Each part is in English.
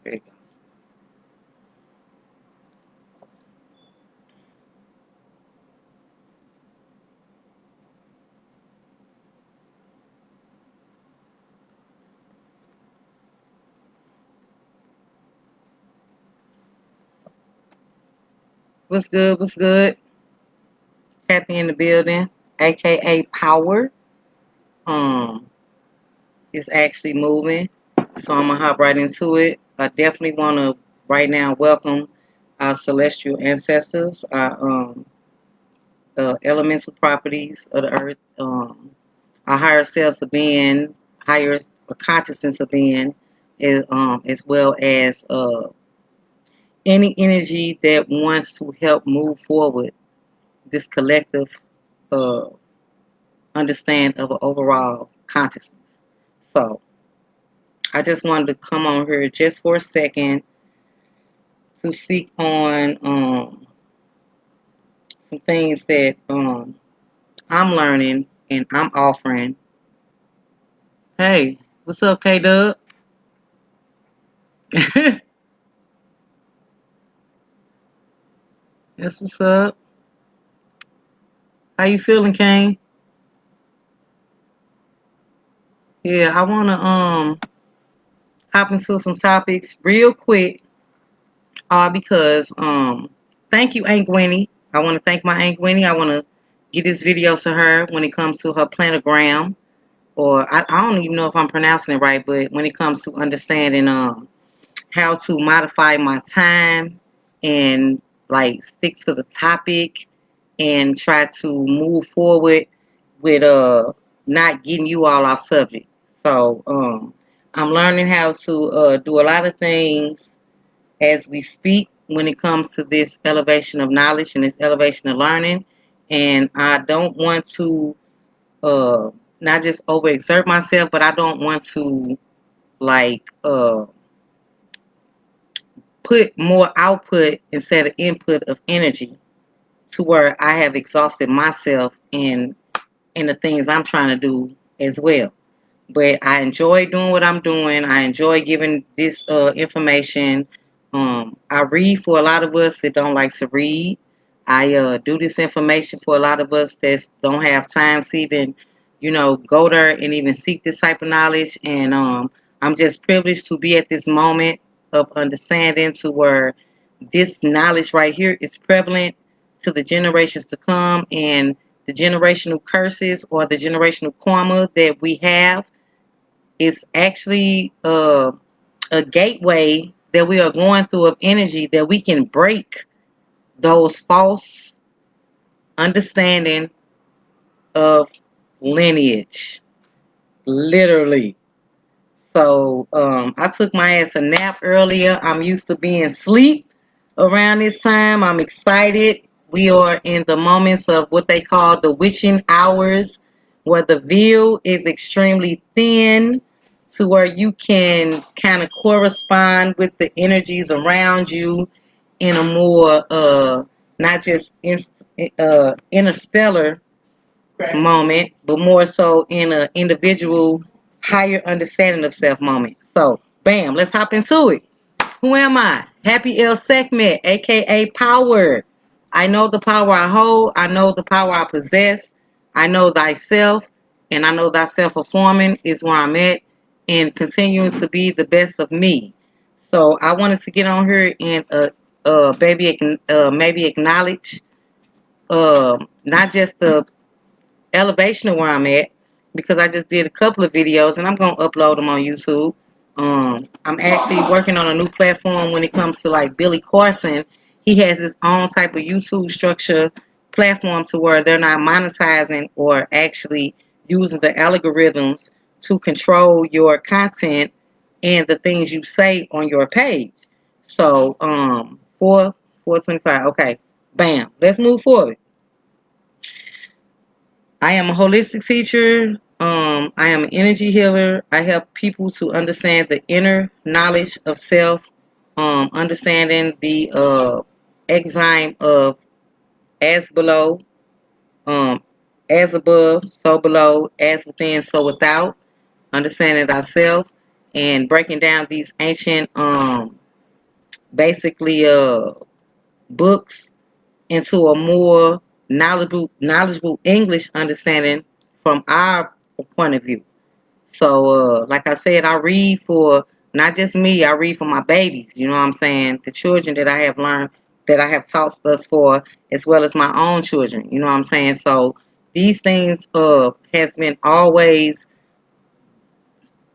There you go. What's good? What's good? Happy in the building, aka Power. Um, is actually moving, so I'm gonna hop right into it. I definitely want to right now welcome our celestial ancestors, our the elemental properties of the earth, our higher selves of being, higher consciousness of being, as well as any energy that wants to help move forward this collective uh, understand of an overall consciousness. So I just wanted to come on here just for a second to speak on some things that I'm learning and I'm offering. Hey, what's up, K Dub? That's what's up. How you feeling, Kane? Yeah, I wanna hop into some topics real quick, because thank you, Aunt Gwenny. I wanna thank my Aunt Gwenny. I wanna get this video to her when it comes to her planogram, or I don't even know if I'm pronouncing it right, but when it comes to understanding how to modify my time and like stick to the topic and try to move forward with not getting you all off subject. So I'm learning how to do a lot of things as we speak when it comes to this elevation of knowledge and this elevation of learning. And I don't want to uh, not just overexert myself, but I don't want to like put more output instead of input of energy to where I have exhausted myself in the things I'm trying to do as well. But I enjoy doing what I'm doing. I enjoy giving this information. I read for a lot of us that don't like to read. I do this information for a lot of us that don't have time to even, go there and even seek this type of knowledge. And I'm just privileged to be at this moment of understanding to where this knowledge right here is prevalent to the generations to come, and the generational curses or the generational karma that we have is actually a gateway that we are going through of energy that we can break those false understanding of lineage, literally. So I took my ass a nap earlier. I'm used to being asleep around this time. I'm excited. We are in the moments of what they call the witching hours, where the veil is extremely thin to where you can kind of correspond with the energies around you in a more not just interstellar moment, but more so in an individual higher understanding of self moment. So, bam, let's hop into it. Who am I? Happy El Sekhmet, aka Power. I know the power I hold. I know the power I possess. I know thyself, and I know thyself performing is where I'm at, and continuing to be the best of me. So I wanted to get on here and maybe acknowledge not just the elevation of where I'm at, because I just did a couple of videos and I'm gonna upload them on YouTube. I'm actually working on a new platform when it comes to like Billy Carson. He has his own type of YouTube structure platform to where they're not monetizing or actually using the algorithms to control your content and the things you say on your page. So 425. Okay, bam. Let's move forward. I am a holistic teacher. I am an energy healer. I help people to understand the inner knowledge of self, understanding the enzyme of as below, um, as above, so below, as within, so without, understanding thyself, and breaking down these ancient basically books into a more knowledgeable English understanding from our point of view. So, like I said, I read for not just me, I read for my babies, you know what I'm saying? The children that I have learned, that I have taught thus far, as well as my own children, you know what I'm saying? So, these things has been always,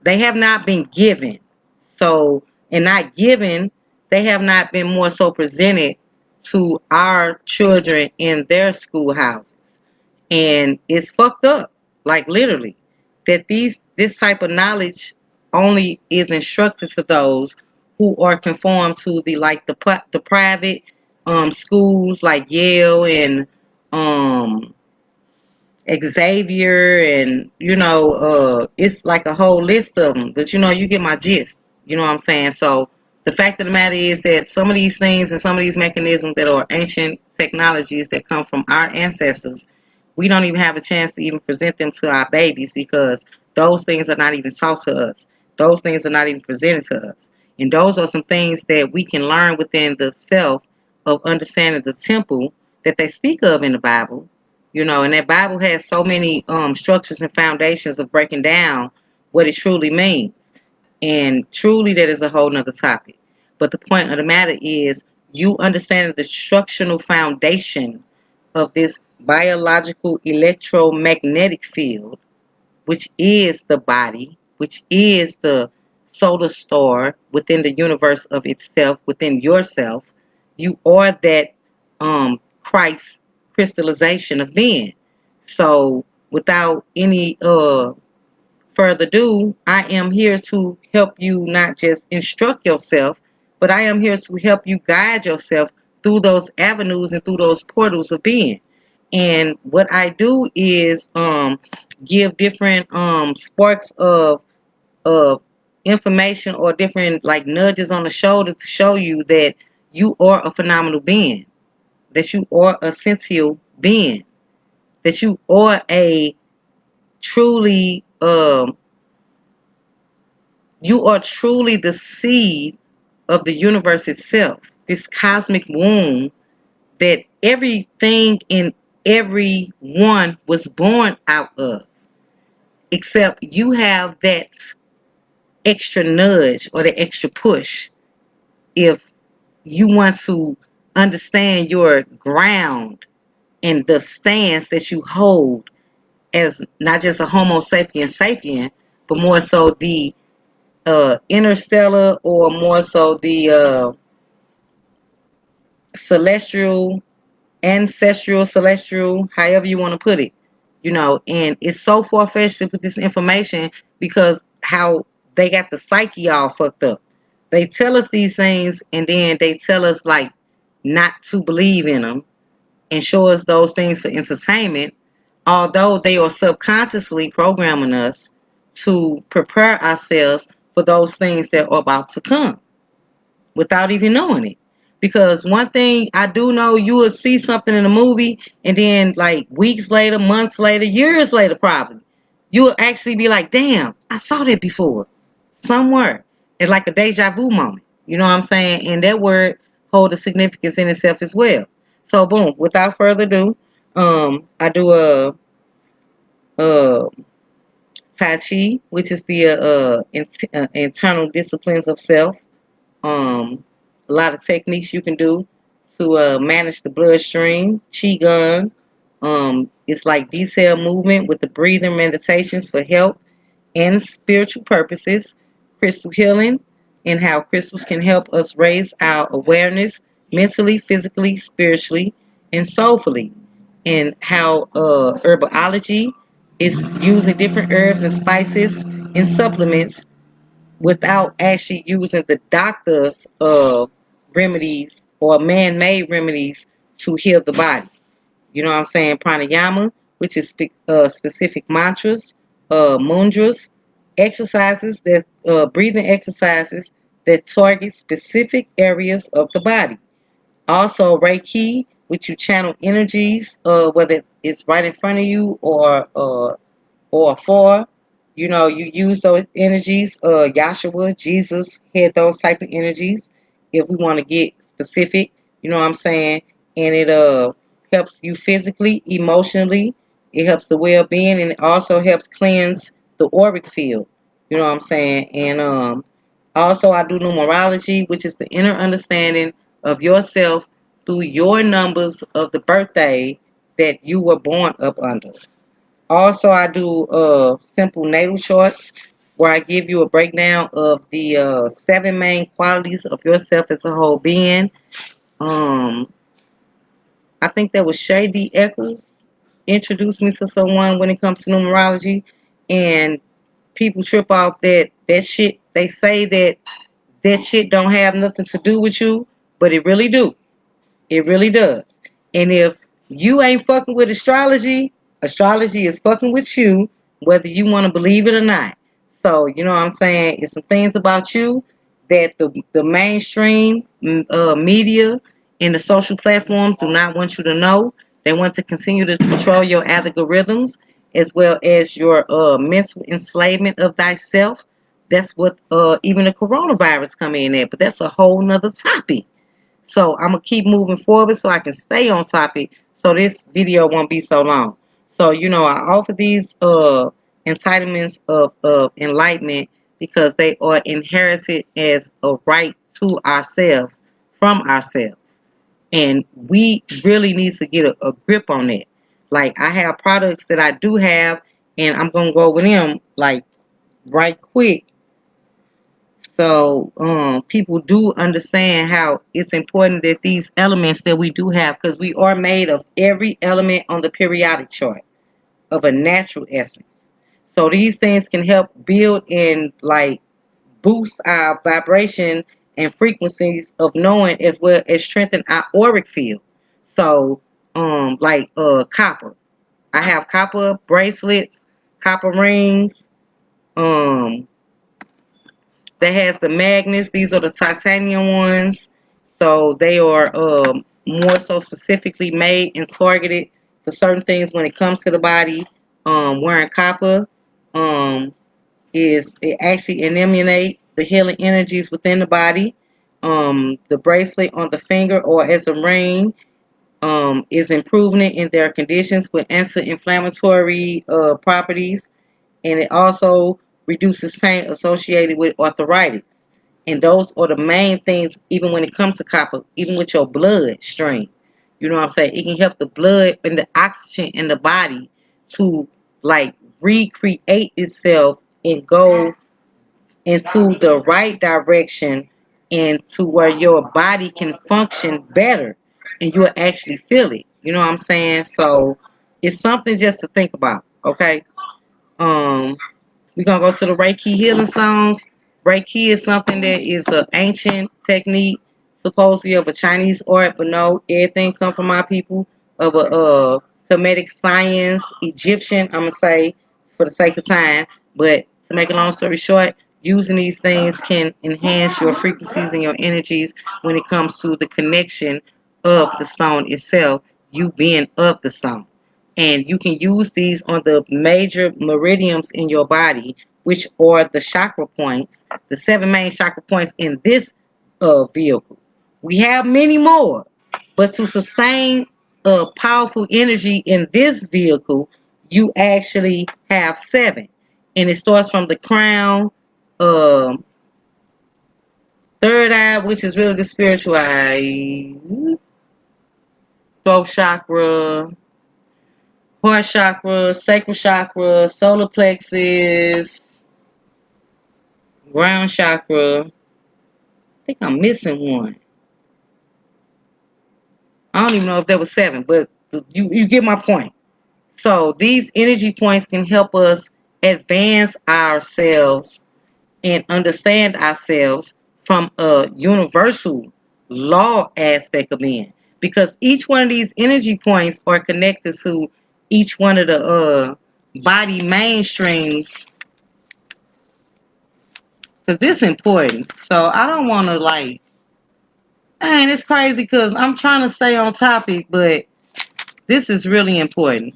they have not been given. So, and not given, they have not been more so presented to our children in their schoolhouses. And it's fucked up, like literally, that this type of knowledge only is instructed to those who are conformed to the private schools like Yale and um Xavier, and it's like a whole list of them, but you get my gist, you know what I'm saying? So the fact of the matter is that some of these things and some of these mechanisms that are ancient technologies that come from our ancestors, we don't even have a chance to even present them to our babies, because those things are not even taught to us. Those things are not even presented to us. And those are some things that we can learn within the self of understanding the temple that they speak of in the Bible. And that Bible has so many structures and foundations of breaking down what it truly means. And truly, that is a whole nother topic. But the point of the matter is, you understanding the structural foundation of this biological electromagnetic field, which is the body, which is the solar star within the universe of itself, within yourself. You are that Christ crystallization of being. So, without any further ado, I am here to help you not just instruct yourself, but I am here to help you guide yourself through those avenues and through those portals of being. And what I do is give different sparks of information, or different like nudges on the shoulder to show you that you are a phenomenal being, that you are a sentient being, that you are a truly you are truly the seed of the universe itself, this cosmic womb that everything in everyone was born out of, except you have that extra nudge or the extra push if you want to understand your ground and the stance that you hold as not just a Homo sapien, but more so the interstellar, or more so the celestial, ancestral, celestial, however you want to put it. And it's so far-fetched to put this information, because how they got the psyche all fucked up. They tell us these things, and then they tell us like not to believe in them, and show us those things for entertainment, although they are subconsciously programming us to prepare ourselves for those things that are about to come without even knowing it. Because one thing I do know, you will see something in a movie, and then like weeks later, months later, years later, probably, you will actually be like, damn, I saw that before somewhere. It's like a deja vu moment. You know what I'm saying? And that word holds a significance in itself as well. So, boom, without further ado, I do a Tai Chi, which is the internal disciplines of self. A lot of techniques you can do to manage the bloodstream. Qigong. It's like detailed movement with the breathing meditations for health and spiritual purposes. Crystal healing, and how crystals can help us raise our awareness mentally, physically, spiritually, and soulfully. And how herbology is using different herbs and spices and supplements without actually using the doctor's remedies or man-made remedies to heal the body. You know what I'm saying? Pranayama, which is specific mantras, mudras, exercises that breathing exercises that target specific areas of the body. Also, Reiki, which you channel energies, whether it's right in front of you or afar. You use those energies. Yahshua, Jesus had those type of energies, if we want to get specific, you know what I'm saying? And it helps you physically, emotionally. It helps the well-being, and it also helps cleanse the auric field. You know what I'm saying? And also I do numerology, which is the inner understanding of yourself through your numbers of the birthday that you were born up under. Also, I do simple natal charts where I give you a breakdown of the seven main qualities of yourself as a whole being. Um, I think that was Shay D. Eccles introduced me to someone when it comes to numerology, and people trip off that shit. They say that shit don't have nothing to do with you, but it really do. It really does. And if you ain't fucking with astrology, astrology is fucking with you, whether you want to believe it or not. So, you know what I'm saying? It's some things about you that the mainstream media and the social platforms do not want you to know. They want to continue to control your algorithms as well as your mental enslavement of thyself. That's what even the coronavirus come in at. But that's a whole nother topic. So I'm gonna keep moving forward so I can stay on topic. So this video won't be so long. So I offer these entitlements of enlightenment because they are inherited as a right to ourselves from ourselves, and we really need to get a grip on it. Like I have products that I do have, and I'm gonna go over them like right quick so people do understand how it's important that these elements that we do have, because we are made of every element on the periodic chart of a natural essence. So these things can help build and like boost our vibration and frequencies of knowing as well as strengthen our auric field. So like copper. I have copper bracelets, copper rings, um that has the magnets. These are the titanium ones. So they are more so specifically made and targeted for certain things when it comes to the body. Wearing copper is it actually eliminate the healing energies within the body. The bracelet on the finger or as a ring is improving it in their conditions with anti-inflammatory properties, and it also reduces pain associated with arthritis. And those are the main things, even when it comes to copper, even with your blood stream. You know what I'm saying? It can help the blood and the oxygen in the body to like recreate itself and go into the right direction and to where your body can function better and you'll actually feel it. You know what I'm saying? So it's something just to think about, okay? Um we're gonna go to the Reiki healing stones. Reiki is something that is an ancient technique, supposedly of a Chinese art, but no, everything come from our people of a Kemetic science, Egyptian. I'm gonna say for the sake of time, but to make a long story short, using these things can enhance your frequencies and your energies when it comes to the connection of the stone itself, you being of the stone, and you can use these on the major meridians in your body, which are the chakra points, the seven main chakra points in this vehicle. We have many more, but to sustain powerful energy in this vehicle, you actually have seven, and it starts from the crown, um, third eye, which is really the spiritual eye, throat chakra, heart chakra, sacral chakra, solar plexus, ground chakra. I think I'm missing one. I don't even know if there was seven, but you get my point. So these energy points can help us advance ourselves and understand ourselves from a universal law aspect of being. Because each one of these energy points are connected to each one of the body mainstreams. Because this is important. So I don't want to like, man, it's crazy because I'm trying to stay on topic, but this is really important.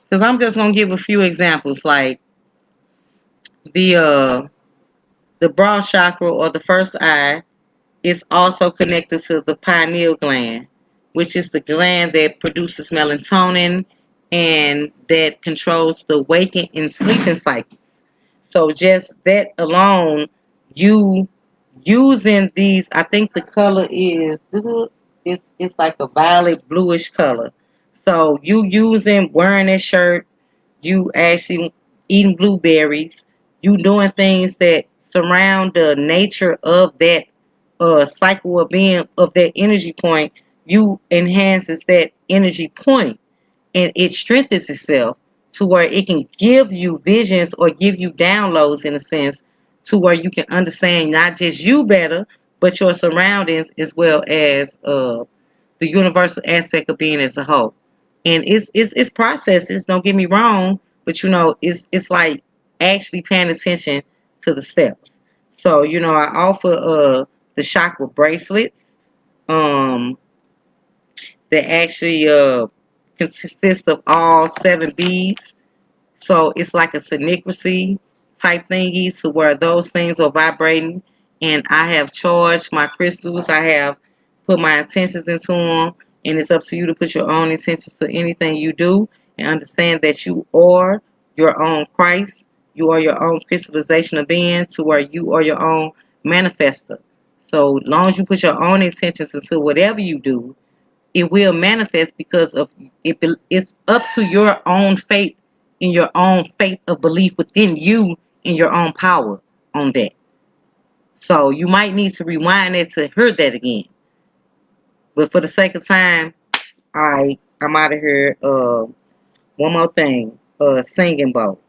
Because I'm just going to give a few examples like the uh, the Brawn Chakra or the first eye. It's also connected to the pineal gland, which is the gland that produces melatonin and that controls the waking and sleeping cycle. So just that alone, you using these, I think the color is it's like a violet bluish color. So you using wearing that shirt, you actually eating blueberries, you doing things that surround the nature of that cycle of being of that energy point, you enhances that energy point and it strengthens itself to where it can give you visions or give you downloads in a sense to where you can understand not just you better, but your surroundings as well as the universal aspect of being as a whole. And it's processes. Don't get me wrong, but it's like actually paying attention to the steps. So I offer the chakra bracelets. Um, that actually consists of all 7 beads. So it's like a synchronicity type thingy to where those things are vibrating. And I have charged my crystals. I have put my intentions into them. And it's up to you to put your own intentions to anything you do and understand that you are your own Christ. You are your own crystallization of being to where you are your own manifester. So long as you put your own intentions into whatever you do, it will manifest because of it. It's up to your own faith in your own faith of belief within you in your own power on that. So you might need to rewind it to hear that again. But for the sake of time, I'm out of here. One more thing, singing bowl,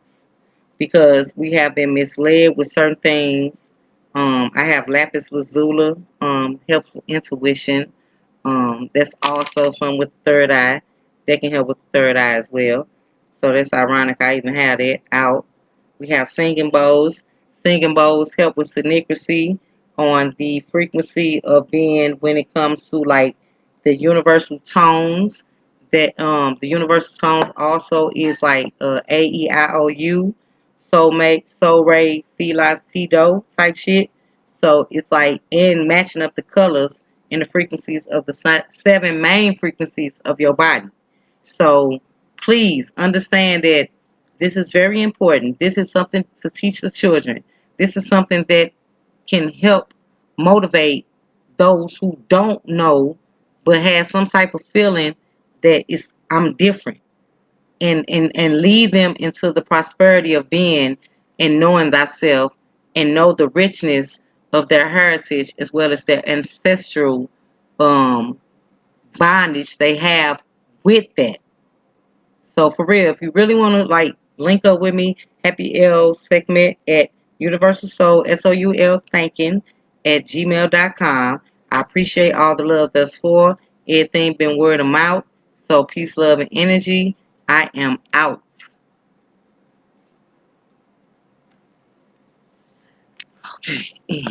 because we have been misled with certain things. I have lapis lazuli, helps with intuition. That's also some with the third eye. That can help with the third eye as well. So that's ironic. I even had it out. We have singing bowls. Singing bowls help with synchronicity on the frequency of being when it comes to like the universal tones. That the universal tones also is like AEIOU, soulmate, soul ray, feli, si do type shit. So it's like in matching up the colors and the frequencies of the 7 main frequencies of your body. So please understand that this is very important. This is something to teach the children. This is something that can help motivate those who don't know but have some type of feeling that is I'm different and lead them into the prosperity of being and knowing thyself and know the richness of their heritage as well as their ancestral um, bondage they have with that. So for real, if you really want to like link up with me, Happy L segment at Universal Soul SOUL thinking at gmail.com. I appreciate all the love thus far. Everything been word of mouth. So peace, love, and energy. I am out. Okay.